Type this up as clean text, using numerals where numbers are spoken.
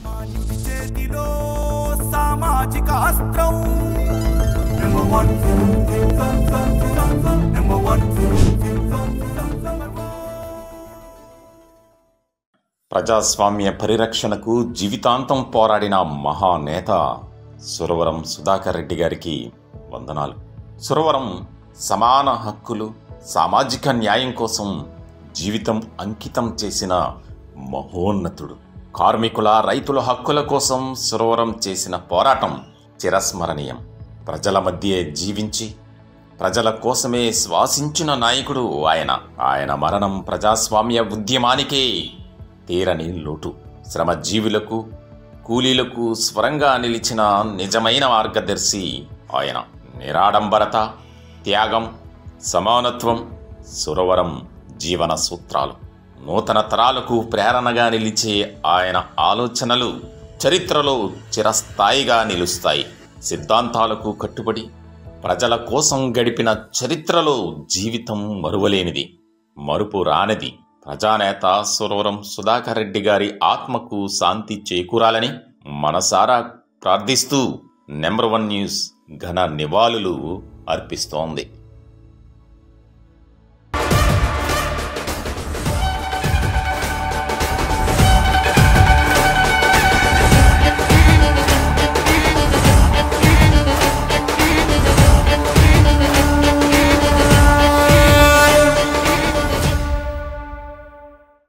సామాన్యుడి చేతిలో సామాజిక అస్త్రం నెంబర్ వన్. ప్రజాస్వామ్య పరిరక్షణకు జీవితాంతం పోరాడిన మహానేత సురవరం సుధాకర్ రెడ్డి గారికి వందనాలు. సురవరం సమాన హక్కులు, సామాజిక న్యాయం కోసం జీవితం అంకితం చేసిన మహోన్నతుడు. కార్మికుల, రైతుల హక్కుల కోసం సురవరం చేసిన పోరాటం చిరస్మరణీయం. ప్రజల మధ్య జీవించి ప్రజల కోసమే శ్వాసించిన నాయకుడు ఆయన మరణం ప్రజాస్వామ్య ఉద్యమానికే తీరని లోటు. శ్రమజీవులకు, కూలీలకు స్వరంగా నిలిచిన నిజమైన మార్గదర్శి ఆయన. నిరాడంబరత, త్యాగం, సమానత్వం సురవరం జీవన సూత్రాలు. నూతన తరాలకు ప్రేరణగా నిలిచే ఆయన ఆలోచనలు చరిత్రలో చిరస్థాయిగా నిలుస్తాయి. సిద్ధాంతాలకు కట్టుబడి ప్రజల కోసం గడిపిన చరిత్రలో జీవితం మరువలేనిది, మరుపు రానిది. ప్రజానేత సురవరం సుధాకర్ రెడ్డి గారి ఆత్మకు శాంతి చేకూరాలని మనసారా ప్రార్థిస్తూ నెంబర్ 1 న్యూస్ ఘన నివాళులు అర్పిస్తోంది.